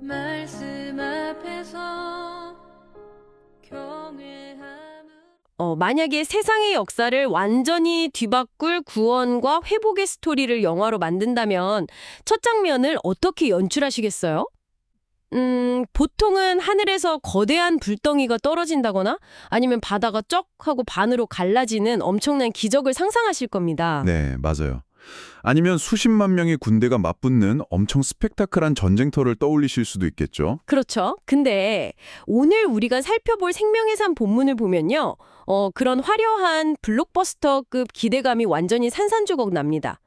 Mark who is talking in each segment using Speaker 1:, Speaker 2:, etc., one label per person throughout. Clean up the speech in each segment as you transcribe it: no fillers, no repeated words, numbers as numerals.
Speaker 1: 말씀 앞에서 경외함을
Speaker 2: 만약에 세상의 역사를 완전히 뒤바꿀 구원과 회복의 스토리를 영화로 만든다면 첫 장면을 어떻게 연출하시겠어요? 보통은 하늘에서 거대한 불덩이가 떨어진다거나 아니면 바다가 쩍 하고 반으로 갈라지는 엄청난 기적을 상상하실 겁니다.
Speaker 3: 네, 맞아요. 아니면 수십만 명의 군대가 맞붙는 엄청 스펙타클한 전쟁터를 떠올리실 수도 있겠죠.
Speaker 2: 그렇죠. 근데 오늘 우리가 살펴볼 생명의 산 본문을 보면요. 그런 화려한 블록버스터급 기대감이 완전히 산산조각 납니다.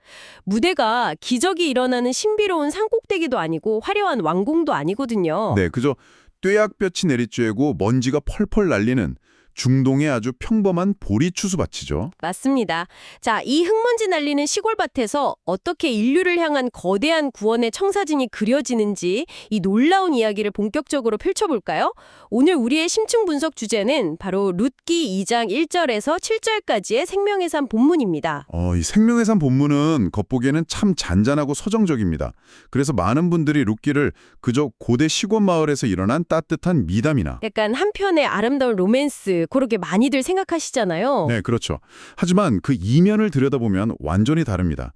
Speaker 2: 무대가 기적이 일어나는 신비로운 산꼭대기도 아니고 화려한 왕궁도 아니거든요.
Speaker 3: 네, 그저 뙤약볕이 내리쬐고 먼지가 펄펄 날리는 중동의 아주 평범한 보리추수밭이죠.
Speaker 2: 맞습니다. 자, 이 흙먼지 날리는 시골밭에서 어떻게 인류를 향한 거대한 구원의 청사진이 그려지는지 이 놀라운 이야기를 본격적으로 펼쳐볼까요? 오늘 우리의 심층 분석 주제는 바로 룻기 2장 1절에서 7절까지의 생명의 산 본문입니다.
Speaker 3: 이 생명의 산 본문은 겉보기에는 참 잔잔하고 서정적입니다. 그래서 많은 분들이 룻기를 그저 고대 시골 마을에서 일어난 따뜻한 미담이나
Speaker 2: 약간 한편의 아름다운 로맨스 그렇게 많이들 생각하시잖아요.
Speaker 3: 네, 그렇죠. 하지만 그 이면을 들여다보면 완전히 다릅니다.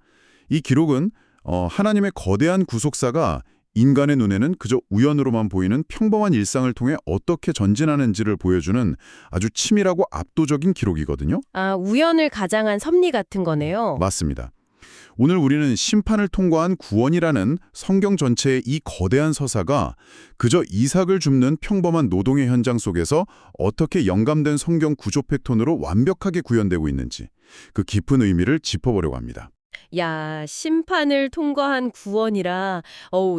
Speaker 3: 이 기록은 하나님의 거대한 구속사가 인간의 눈에는 그저 우연으로만 보이는 평범한 일상을 통해 어떻게 전진하는지를 보여주는 아주 치밀하고 압도적인 기록이거든요.
Speaker 2: 아, 우연을 가장한 섭리 같은 거네요.
Speaker 3: 맞습니다. 오늘 우리는 심판을 통과한 구원이라는 성경 전체의 이 거대한 서사가 그저 이삭을 줍는 평범한 노동의 현장 속에서 어떻게 영감된 성경 구조 패턴으로 완벽하게 구현되고 있는지 그 깊은 의미를 짚어보려고 합니다.
Speaker 2: 야, 심판을 통과한 구원이라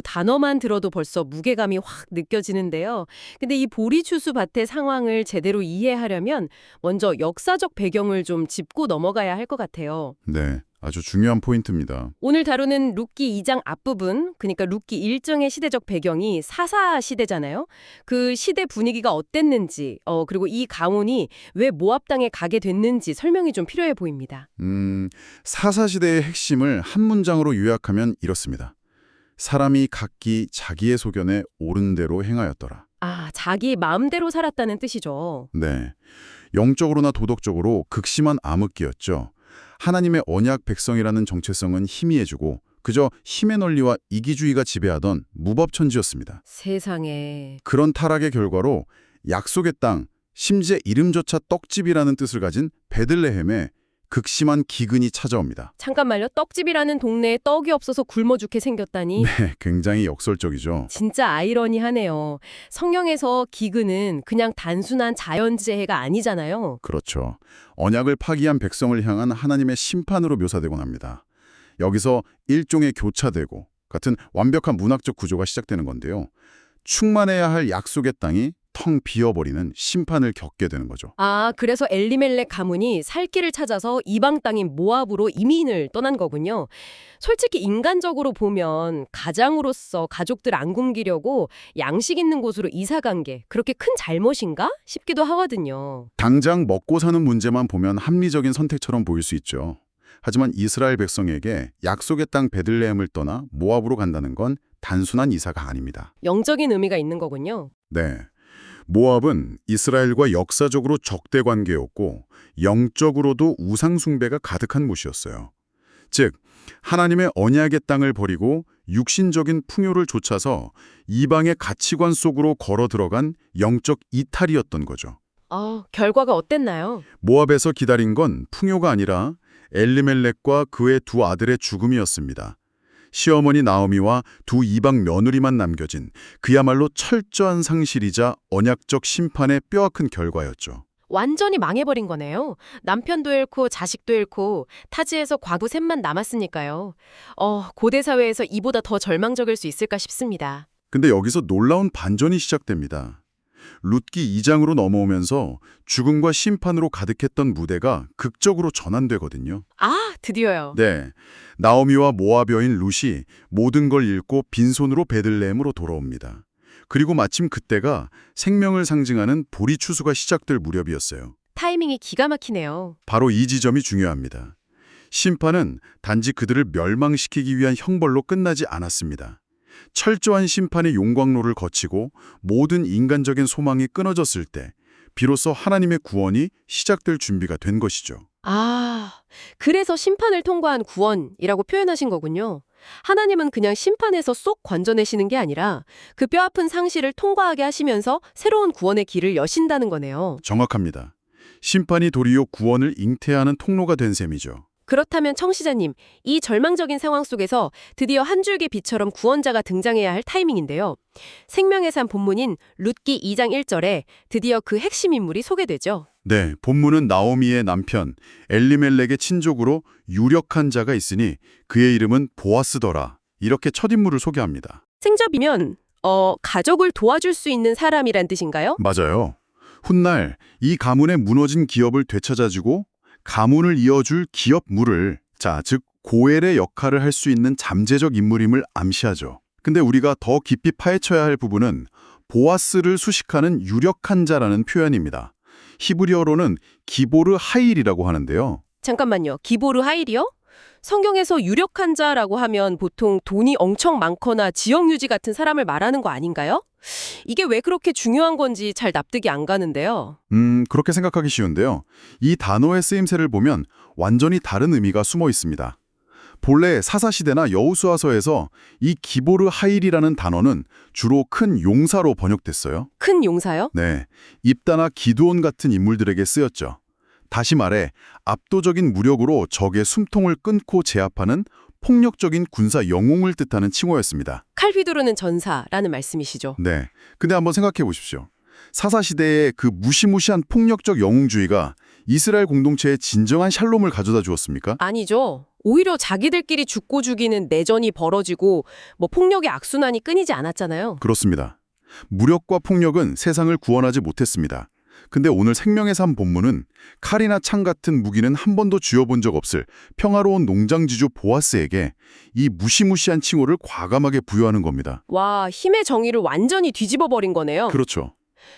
Speaker 2: 단어만 들어도 벌써 무게감이 확 느껴지는데요. 근데 이 보리추수 밭의 상황을 제대로 이해하려면 먼저 역사적 배경을 좀 짚고 넘어가야 할 것 같아요.
Speaker 3: 네, 아주 중요한 포인트입니다.
Speaker 2: 오늘 다루는 룻기 2장 앞부분, 그러니까 룻기 1장의 시대적 배경이 사사 시대잖아요. 그 시대 분위기가 어땠는지, 그리고 이 가문이 왜 모압 땅에 가게 됐는지 설명이 좀 필요해 보입니다.
Speaker 3: 사사시대의 핵심을 한 문장으로 요약하면 이렇습니다. 사람이 각기 자기의 소견에 옳은 대로 행하였더라.
Speaker 2: 아, 자기 마음대로 살았다는 뜻이죠.
Speaker 3: 네, 영적으로나 도덕적으로 극심한 암흑기였죠. 하나님의 언약 백성이라는 정체성은 희미해지고 그저 힘의 논리와 이기주의가 지배하던 무법천지였습니다.
Speaker 2: 세상에.
Speaker 3: 그런 타락의 결과로 약속의 땅, 심지어 이름조차 떡집이라는 뜻을 가진 베들레헴에 극심한 기근이 찾아옵니다.
Speaker 2: 잠깐만요. 떡집이라는 동네에 떡이 없어서 굶어 죽게 생겼다니.
Speaker 3: 네, 굉장히 역설적이죠.
Speaker 2: 진짜 아이러니하네요. 성경에서 기근은 그냥 단순한 자연재해가 아니잖아요.
Speaker 3: 그렇죠. 언약을 파기한 백성을 향한 하나님의 심판으로 묘사되곤 합니다. 여기서 일종의 교차되고 같은 완벽한 문학적 구조가 시작되는 건데요. 충만해야 할 약속의 땅이 텅 비어버리는 심판을 겪게 되는 거죠.
Speaker 2: 아, 그래서 엘리멜렉 가문이 살 길을 찾아서 이방 땅인 모압으로 이민을 떠난 거군요. 솔직히 인간적으로 보면 가장으로서 가족들 안 굶기려고 양식 있는 곳으로 이사 간 게 그렇게 큰 잘못인가 싶기도 하거든요.
Speaker 3: 당장 먹고 사는 문제만 보면 합리적인 선택처럼 보일 수 있죠. 하지만 이스라엘 백성에게 약속의 땅 베들레헴을 떠나 모압으로 간다는 건 단순한 이사가 아닙니다.
Speaker 2: 영적인 의미가 있는 거군요.
Speaker 3: 네. 모압은 이스라엘과 역사적으로 적대 관계였고 영적으로도 우상 숭배가 가득한 곳이었어요. 즉, 하나님의 언약의 땅을 버리고 육신적인 풍요를 좇아서 이방의 가치관 속으로 걸어 들어간 영적 이탈이었던 거죠.
Speaker 2: 결과가 어땠나요?
Speaker 3: 모압에서 기다린 건 풍요가 아니라 엘리멜렉과 그의 두 아들의 죽음이었습니다. 시어머니 나오미와 두 이방 며느리만 남겨진 그야말로 철저한 상실이자 언약적 심판의 뼈아픈 결과였죠.
Speaker 2: 완전히 망해버린 거네요. 남편도 잃고 자식도 잃고 타지에서 과부 셋만 남았으니까요. 고대 사회에서 이보다 더 절망적일 수 있을까 싶습니다.
Speaker 3: 근데 여기서 놀라운 반전이 시작됩니다. 룻기 2장으로 넘어오면서 죽음과 심판으로 가득했던 무대가 극적으로 전환되거든요.
Speaker 2: 아, 드디어요.
Speaker 3: 네, 나오미와 모압 여인 룻이 모든 걸 잃고 빈손으로 베들레헴으로 돌아옵니다. 그리고 마침 그때가 생명을 상징하는 보리추수가 시작될 무렵이었어요.
Speaker 2: 타이밍이 기가 막히네요.
Speaker 3: 바로 이 지점이 중요합니다. 심판은 단지 그들을 멸망시키기 위한 형벌로 끝나지 않았습니다. 철저한 심판의 용광로를 거치고 모든 인간적인 소망이 끊어졌을 때 비로소 하나님의 구원이 시작될 준비가 된 것이죠.
Speaker 2: 아, 그래서 심판을 통과한 구원이라고 표현하신 거군요. 하나님은 그냥 심판에서 쏙 건져내시는 게 아니라 그 뼈아픈 상실을 통과하게 하시면서 새로운 구원의 길을 여신다는 거네요.
Speaker 3: 정확합니다. 심판이 도리어 구원을 잉태하는 통로가 된 셈이죠.
Speaker 2: 그렇다면 청취자님, 이 절망적인 상황 속에서 드디어 한 줄기 빛처럼 구원자가 등장해야 할 타이밍인데요. 생명의 산 본문인 룻기 2장 1절에 드디어 그 핵심 인물이 소개되죠.
Speaker 3: 네, 본문은 나오미의 남편 엘리멜렉의 친족으로 유력한 자가 있으니 그의 이름은 보아스더라. 이렇게 첫 인물을 소개합니다.
Speaker 2: 생접이면 가족을 도와줄 수 있는 사람이란 뜻인가요?
Speaker 3: 맞아요. 훗날 이 가문의 무너진 기업을 되찾아주고 가문을 이어줄 기업물을, 즉 고엘의 역할을 할 수 있는 잠재적 인물임을 암시하죠. 근데 우리가 더 깊이 파헤쳐야 할 부분은 보아스를 수식하는 유력한 자라는 표현입니다. 히브리어로는 기보르 하일이라고 하는데요.
Speaker 2: 잠깐만요. 기보르 하일이요? 성경에서 유력한 자라고 하면 보통 돈이 엄청 많거나 지역 유지 같은 사람을 말하는 거 아닌가요? 이게 왜 그렇게 중요한 건지 잘 납득이 안 가는데요.
Speaker 3: 그렇게 생각하기 쉬운데요. 이 단어의 쓰임새를 보면 완전히 다른 의미가 숨어 있습니다. 본래 사사시대나 여호수아서에서 이 기보르 하일이라는 단어는 주로 큰 용사로 번역됐어요.
Speaker 2: 큰 용사요?
Speaker 3: 네, 입다나 기드온 같은 인물들에게 쓰였죠. 다시 말해 압도적인 무력으로 적의 숨통을 끊고 제압하는 폭력적인 군사 영웅을 뜻하는 칭호였습니다.
Speaker 2: 칼 휘두르는 전사라는 말씀이시죠.
Speaker 3: 네, 근데 한번 생각해 보십시오. 사사시대의 그 무시무시한 폭력적 영웅주의가 이스라엘 공동체에 진정한 샬롬을 가져다 주었습니까?
Speaker 2: 아니죠. 오히려 자기들끼리 죽고 죽이는 내전이 벌어지고 폭력의 악순환이 끊이지 않았잖아요.
Speaker 3: 그렇습니다. 무력과 폭력은 세상을 구원하지 못했습니다. 근데 오늘 생명의 삶 본문은 칼이나 창 같은 무기는 한 번도 쥐어본 적 없을 평화로운 농장지주 보아스에게 이 무시무시한 칭호를 과감하게 부여하는 겁니다.
Speaker 2: 와, 힘의 정의를 완전히 뒤집어버린 거네요.
Speaker 3: 그렇죠.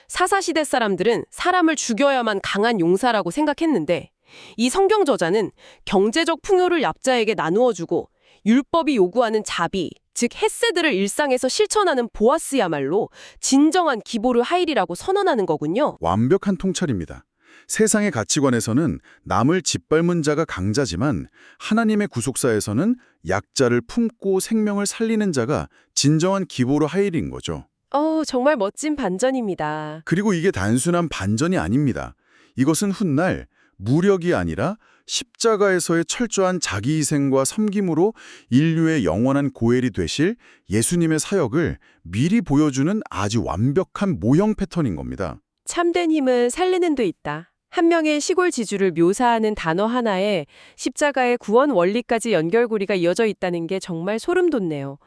Speaker 2: 사사시대 사람들은 사람을 죽여야만 강한 용사라고 생각했는데 이 성경 저자는 경제적 풍요를 납자에게 나누어주고 율법이 요구하는 자비, 즉 헤세드를 일상에서 실천하는 보아스야말로 진정한 기보르 하일이라고 선언하는 거군요.
Speaker 3: 완벽한 통찰입니다. 세상의 가치관에서는 남을 짓밟은 자가 강자지만 하나님의 구속사에서는 약자를 품고 생명을 살리는 자가 진정한 기보르 하일인 거죠.
Speaker 2: 정말 멋진 반전입니다.
Speaker 3: 그리고 이게 단순한 반전이 아닙니다. 이것은 훗날 무력이 아니라 십자가에서의 철저한 자기희생과 섬김으로 인류의 영원한 고엘이 되실 예수님의 사역을 미리 보여주는 아주 완벽한 모형 패턴인 겁니다.
Speaker 2: 참된 힘은 살리는 데 있다. 한 명의 시골 지주를 묘사하는 단어 하나에 십자가의 구원 원리까지 연결고리가 이어져 있다는 게 정말 소름 돋네요.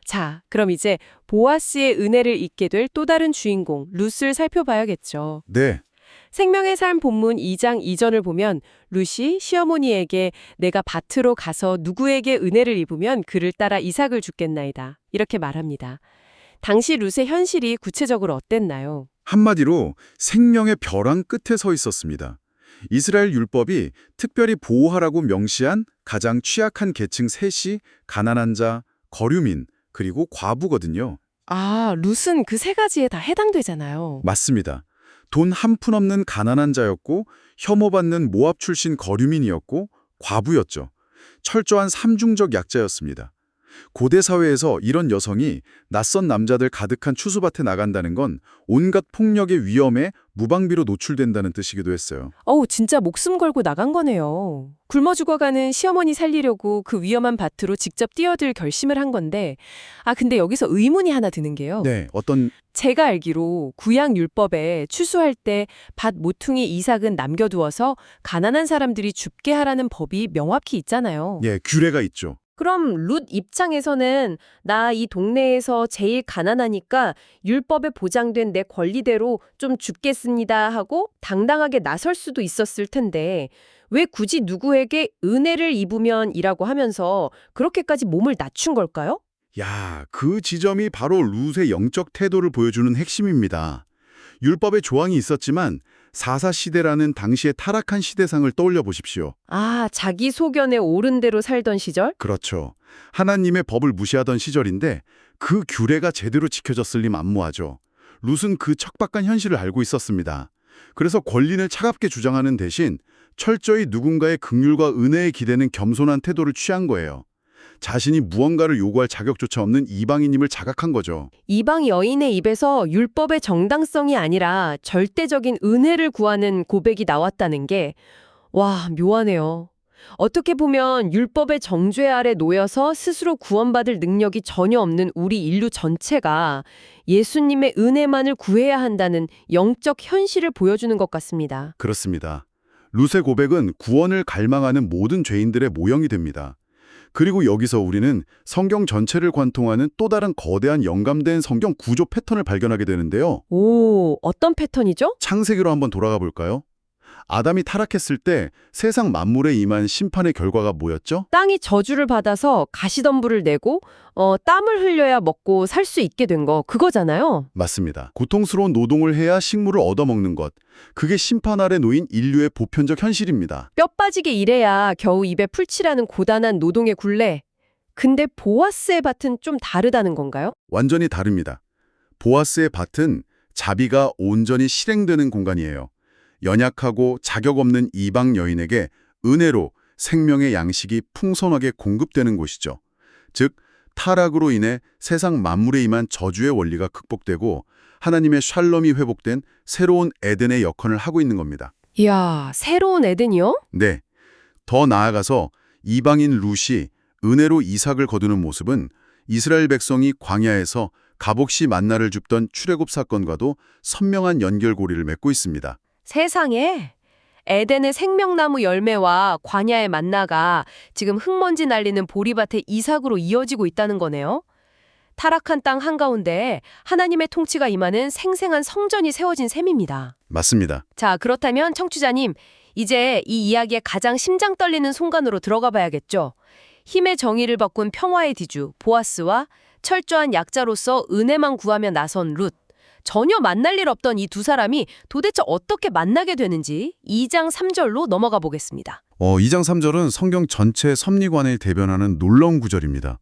Speaker 2: 자, 그럼 이제 보아스의 은혜를 잊게 될 또 다른 주인공, 룻을 살펴봐야겠죠.
Speaker 3: 네.
Speaker 2: 생명의 삶 본문 2장 2절을 보면 룻이 시어머니에게 내가 밭으로 가서 누구에게 은혜를 입으면 그를 따라 이삭을 주겠나이다. 이렇게 말합니다. 당시 룻의 현실이 구체적으로 어땠나요?
Speaker 3: 한마디로 생명의 벼랑 끝에 서 있었습니다. 이스라엘 율법이 특별히 보호하라고 명시한 가장 취약한 계층 셋이 가난한 자, 거류민, 그리고 과부거든요.
Speaker 2: 아, 룻은 그 세 가지에 다 해당되잖아요.
Speaker 3: 맞습니다. 돈 한 푼 없는 가난한 자였고 혐오받는 모압 출신 거류민이었고 과부였죠. 철저한 삼중적 약자였습니다. 고대 사회에서 이런 여성이 낯선 남자들 가득한 추수밭에 나간다는 건 온갖 폭력의 위험에 무방비로 노출된다는 뜻이기도 했어요.
Speaker 2: 진짜 목숨 걸고 나간 거네요. 굶어 죽어가는 시어머니 살리려고 그 위험한 밭으로 직접 뛰어들 결심을 한 건데 근데 여기서 의문이 하나 드는 게요.
Speaker 3: 네, 어떤
Speaker 2: 제가 알기로 구약 율법에 추수할 때 밭 모퉁이 이삭은 남겨두어서 가난한 사람들이 줍게 하라는 법이 명확히 있잖아요.
Speaker 3: 규례가 있죠.
Speaker 2: 그럼 룻 입장에서는 나 이 동네에서 제일 가난하니까 율법에 보장된 내 권리대로 좀 줍겠습니다 하고 당당하게 나설 수도 있었을 텐데 왜 굳이 누구에게 은혜를 입으면이라고 하면서 그렇게까지 몸을 낮춘 걸까요?
Speaker 3: 그 지점이 바로 룻의 영적 태도를 보여주는 핵심입니다. 율법에 조항이 있었지만 사사시대라는 당시의 타락한 시대상을 떠올려 보십시오.
Speaker 2: 자기 소견에 옳은 대로 살던 시절?
Speaker 3: 그렇죠. 하나님의 법을 무시하던 시절인데 그 규례가 제대로 지켜졌을 리 만무하죠. 룻은 그 척박한 현실을 알고 있었습니다. 그래서 권리를 차갑게 주장하는 대신 철저히 누군가의 긍휼과 은혜에 기대는 겸손한 태도를 취한 거예요. 자신이 무언가를 요구할 자격조차 없는 이방인임을 자각한 거죠.
Speaker 2: 이방 여인의 입에서 율법의 정당성이 아니라 절대적인 은혜를 구하는 고백이 나왔다는 게, 와, 묘하네요. 어떻게 보면 율법의 정죄 아래 놓여서 스스로 구원받을 능력이 전혀 없는 우리 인류 전체가 예수님의 은혜만을 구해야 한다는 영적 현실을 보여주는 것 같습니다.
Speaker 3: 그렇습니다. 룻의 고백은 구원을 갈망하는 모든 죄인들의 모형이 됩니다. 그리고 여기서 우리는 성경 전체를 관통하는 또 다른 거대한 영감된 성경 구조 패턴을 발견하게 되는데요.
Speaker 2: 오, 어떤 패턴이죠?
Speaker 3: 창세기로 한번 돌아가 볼까요? 아담이 타락했을 때 세상 만물에 임한 심판의 결과가 뭐였죠?
Speaker 2: 땅이 저주를 받아서 가시덤불을 내고 땀을 흘려야 먹고 살 수 있게 된 거 그거잖아요.
Speaker 3: 맞습니다. 고통스러운 노동을 해야 식물을 얻어먹는 것. 그게 심판 아래 놓인 인류의 보편적 현실입니다.
Speaker 2: 뼈 빠지게 일해야 겨우 입에 풀칠하는 고단한 노동의 굴레. 근데 보아스의 밭은 좀 다르다는 건가요?
Speaker 3: 완전히 다릅니다. 보아스의 밭은 자비가 온전히 실행되는 공간이에요. 연약하고 자격 없는 이방 여인에게 은혜로 생명의 양식이 풍성하게 공급되는 곳이죠. 즉, 타락으로 인해 세상 만물에 임한 저주의 원리가 극복되고 하나님의 샬롬이 회복된 새로운 에덴의 역할을 하고 있는 겁니다.
Speaker 2: 이야, 새로운 에덴이요?
Speaker 3: 네. 더 나아가서 이방인 룻이 은혜로 이삭을 거두는 모습은 이스라엘 백성이 광야에서 값없이 만나를 줍던 출애굽 사건과도 선명한 연결고리를 맺고 있습니다.
Speaker 2: 세상에 에덴의 생명나무 열매와 광야의 만나가 지금 흙먼지 날리는 보리밭의 이삭으로 이어지고 있다는 거네요. 타락한 땅 한가운데 하나님의 통치가 임하는 생생한 성전이 세워진 셈입니다.
Speaker 3: 맞습니다.
Speaker 2: 자, 그렇다면 청취자님, 이제 이 이야기의 가장 심장 떨리는 순간으로 들어가 봐야겠죠. 힘의 정의를 바꾼 평화의 뒤주 보아스와 철저한 약자로서 은혜만 구하며 나선 룻. 전혀 만날 일 없던 이 두 사람이 도대체 어떻게 만나게 되는지 2장 3절로 넘어가 보겠습니다.
Speaker 3: 2장 3절은 성경 전체 섭리관을 대변하는 놀라운 구절입니다.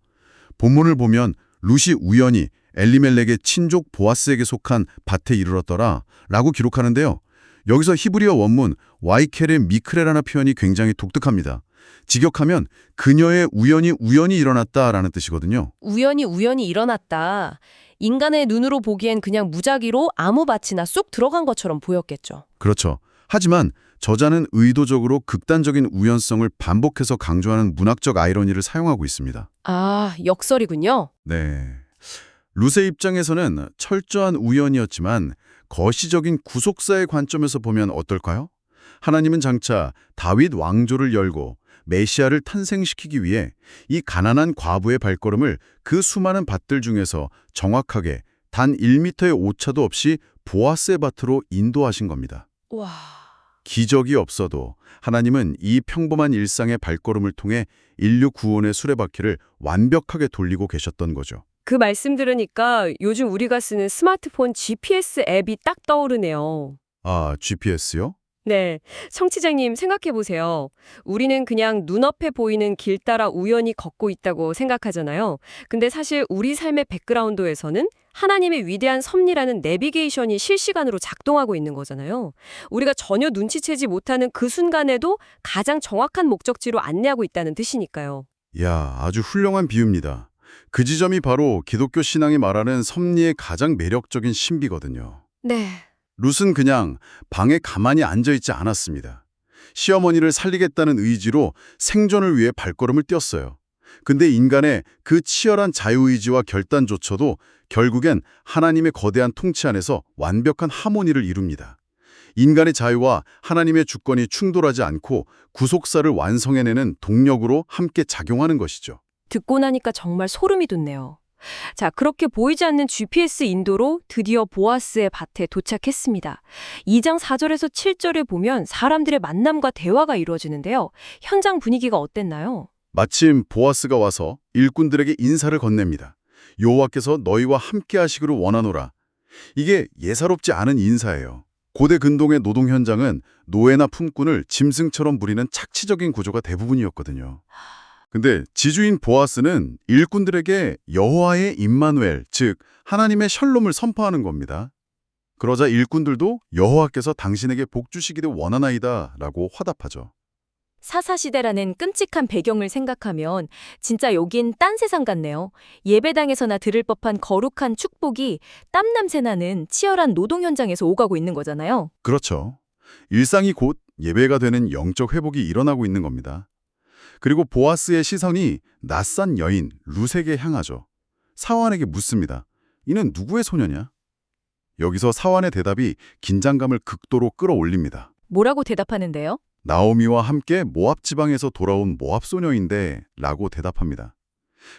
Speaker 3: 본문을 보면 룻이 우연히 엘리멜렉의 친족 보아스에게 속한 밭에 이르렀더라 라고 기록하는데요. 여기서 히브리어 원문 와이켈의 미크레라는 표현이 굉장히 독특합니다. 직역하면 그녀의 우연히 일어났다라는 뜻이거든요.
Speaker 2: 우연히 일어났다. 인간의 눈으로 보기엔 그냥 무작위로 아무 밭이나 쑥 들어간 것처럼 보였겠죠.
Speaker 3: 그렇죠. 하지만 저자는 의도적으로 극단적인 우연성을 반복해서 강조하는 문학적 아이러니를 사용하고 있습니다.
Speaker 2: 아, 역설이군요.
Speaker 3: 네. 룻의 입장에서는 철저한 우연이었지만 거시적인 구속사의 관점에서 보면 어떨까요? 하나님은 장차 다윗 왕조를 열고 메시아를 탄생시키기 위해 이 가난한 과부의 발걸음을 그 수많은 밭들 중에서 정확하게 단 1m의 오차도 없이 보아스의 밭으로 인도하신 겁니다.
Speaker 2: 와,
Speaker 3: 기적이 없어도 하나님은 이 평범한 일상의 발걸음을 통해 인류 구원의 수레바퀴를 완벽하게 돌리고 계셨던 거죠.
Speaker 2: 그 말씀 들으니까 요즘 우리가 쓰는 스마트폰 GPS 앱이 딱 떠오르네요.
Speaker 3: 아, GPS요?
Speaker 2: 네, 청취자님 생각해보세요. 우리는 그냥 눈앞에 보이는 길 따라 우연히 걷고 있다고 생각하잖아요. 근데 사실 우리 삶의 백그라운드에서는 하나님의 위대한 섭리라는 내비게이션이 실시간으로 작동하고 있는 거잖아요. 우리가 전혀 눈치채지 못하는 그 순간에도 가장 정확한 목적지로 안내하고 있다는 뜻이니까요.
Speaker 3: 야, 아주 훌륭한 비유입니다. 그 지점이 바로 기독교 신앙이 말하는 섭리의 가장 매력적인 신비거든요.
Speaker 2: 네.
Speaker 3: 룻은 그냥 방에 가만히 앉아있지 않았습니다. 시어머니를 살리겠다는 의지로 생존을 위해 발걸음을 띄었어요. 근데 인간의 그 치열한 자유의지와 결단조차도 결국엔 하나님의 거대한 통치 안에서 완벽한 하모니를 이룹니다. 인간의 자유와 하나님의 주권이 충돌하지 않고 구속사를 완성해내는 동력으로 함께 작용하는 것이죠.
Speaker 2: 듣고 나니까 정말 소름이 돋네요. 자, 그렇게 보이지 않는 GPS 인도로 드디어 보아스의 밭에 도착했습니다. 2장 4절에서 7절에 보면 사람들의 만남과 대화가 이루어지는데요. 현장 분위기가 어땠나요?
Speaker 3: 마침 보아스가 와서 일꾼들에게 인사를 건넵니다. 여호와께서 너희와 함께 하시기를 원하노라. 이게 예사롭지 않은 인사예요. 고대 근동의 노동 현장은 노예나 품꾼을 짐승처럼 부리는 착취적인 구조가 대부분이었거든요. 근데 지주인 보아스는 일꾼들에게 여호와의 임마누엘, 즉 하나님의 샬롬을 선포하는 겁니다. 그러자 일꾼들도 여호와께서 당신에게 복 주시기를 원하나이다 라고 화답하죠.
Speaker 4: 사사시대라는 끔찍한 배경을 생각하면 진짜 여긴 딴 세상 같네요. 예배당에서나 들을 법한 거룩한 축복이 땀남새 나는 치열한 노동 현장에서 오가고 있는 거잖아요.
Speaker 3: 그렇죠. 일상이 곧 예배가 되는 영적 회복이 일어나고 있는 겁니다. 그리고 보아스의 시선이 낯선 여인 룻에게 향하죠. 사환에게 묻습니다. 이는 누구의 소녀냐? 여기서 사환의 대답이 긴장감을 극도로 끌어올립니다.
Speaker 4: 뭐라고 대답하는데요?
Speaker 3: 나오미와 함께 모압 지방에서 돌아온 모압 소녀인데 라고 대답합니다.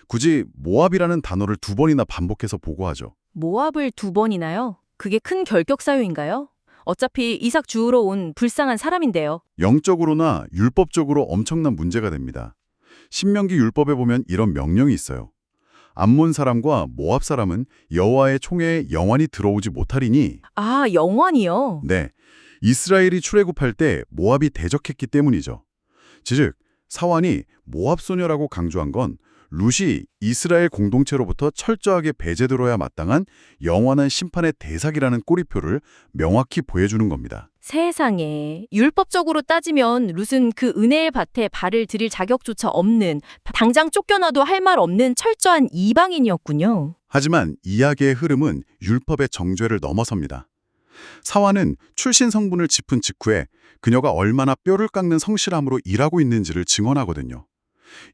Speaker 3: 굳이 모압이라는 단어를 2번이나 반복해서 보고하죠.
Speaker 4: 모압을 2번이나요? 그게 큰 결격 사유인가요? 어차피 이삭 주우러 온 불쌍한 사람인데요.
Speaker 3: 영적으로나 율법적으로 엄청난 문제가 됩니다. 신명기 율법에 보면 이런 명령이 있어요. 암몬 사람과 모압 사람은 여호와의 총회에 영원히 들어오지 못하리니.
Speaker 4: 아, 영원이요?
Speaker 3: 네, 이스라엘이 출애굽할 때 모압이 대적했기 때문이죠. 즉, 사환이 모압 소녀라고 강조한 건 룻이 이스라엘 공동체로부터 철저하게 배제되어야 마땅한 영원한 심판의 대상이라는 꼬리표를 명확히 보여주는 겁니다.
Speaker 4: 세상에, 율법적으로 따지면 룻은 그 은혜의 밭에 발을 들일 자격조차 없는, 당장 쫓겨나도 할 말 없는 철저한 이방인이었군요.
Speaker 3: 하지만 이야기의 흐름은 율법의 정죄를 넘어섭니다. 사환은 출신 성분을 짚은 직후에 그녀가 얼마나 뼈를 깎는 성실함으로 일하고 있는지를 증언하거든요.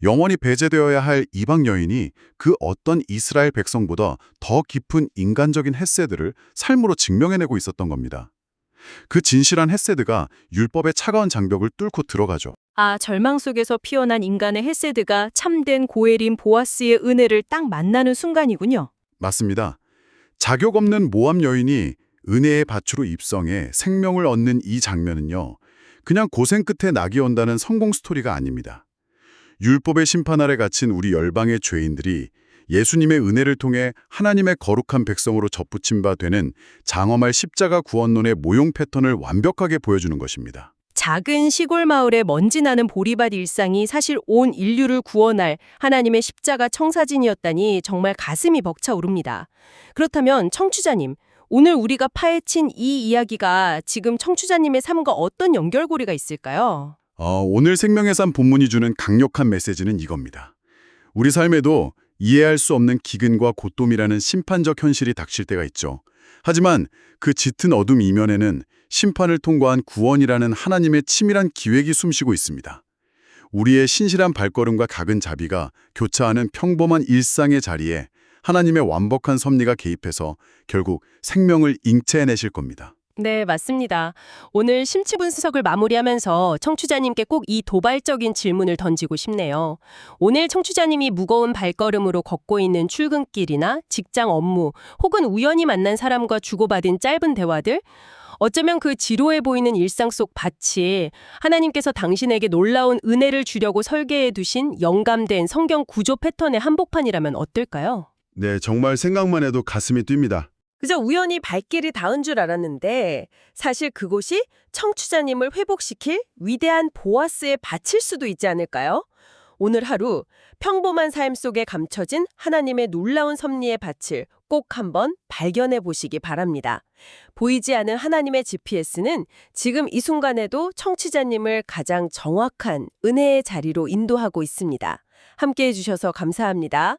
Speaker 3: 영원히 배제되어야 할 이방 여인이 그 어떤 이스라엘 백성보다 더 깊은 인간적인 헤세드를 삶으로 증명해내고 있었던 겁니다. 그 진실한 헤세드가 율법의 차가운 장벽을 뚫고 들어가죠.
Speaker 2: 아, 절망 속에서 피어난 인간의 헤세드가 참된 고엘인 보아스의 은혜를 딱 만나는 순간이군요.
Speaker 3: 맞습니다. 자격 없는 모압 여인이 은혜의 밭으로 입성해 생명을 얻는 이 장면은요, 그냥 고생 끝에 낙이 온다는 성공 스토리가 아닙니다. 율법의 심판 아래 갇힌 우리 열방의 죄인들이 예수님의 은혜를 통해 하나님의 거룩한 백성으로 접붙임 바 되는 장엄할 십자가 구원론의 모형 패턴을 완벽하게 보여주는 것입니다.
Speaker 2: 작은 시골 마을의 먼지 나는 보리밭 일상이 사실 온 인류를 구원할 하나님의 십자가 청사진이었다니 정말 가슴이 벅차오릅니다. 그렇다면 청취자님, 오늘 우리가 파헤친 이 이야기가 지금 청취자님의 삶과 어떤 연결고리가 있을까요?
Speaker 3: 오늘 생명의 산 본문이 주는 강력한 메시지는 이겁니다. 우리 삶에도 이해할 수 없는 기근과 고통이라는 심판적 현실이 닥칠 때가 있죠. 하지만 그 짙은 어둠 이면에는 심판을 통과한 구원이라는 하나님의 치밀한 기획이 숨쉬고 있습니다. 우리의 신실한 발걸음과 각은 자비가 교차하는 평범한 일상의 자리에 하나님의 완벽한 섭리가 개입해서 결국 생명을 잉태해내실 겁니다.
Speaker 2: 네, 맞습니다. 오늘 심취분수석을 마무리하면서 청취자님께 꼭 이 도발적인 질문을 던지고 싶네요. 오늘 청취자님이 무거운 발걸음으로 걷고 있는 출근길이나 직장 업무 혹은 우연히 만난 사람과 주고받은 짧은 대화들, 어쩌면 그 지루해 보이는 일상 속 밭이 하나님께서 당신에게 놀라운 은혜를 주려고 설계해 두신 영감된 성경 구조 패턴의 한복판이라면 어떨까요?
Speaker 3: 네, 정말 생각만 해도 가슴이 뜁니다.
Speaker 2: 그저 우연히 발길이 닿은 줄 알았는데 사실 그곳이 청취자님을 회복시킬 위대한 보아스의 밭일 수도 있지 않을까요? 오늘 하루 평범한 삶 속에 감춰진 하나님의 놀라운 섭리의 밭을 꼭 한번 발견해 보시기 바랍니다. 보이지 않는 하나님의 GPS는 지금 이 순간에도 청취자님을 가장 정확한 은혜의 자리로 인도하고 있습니다. 함께해 주셔서 감사합니다.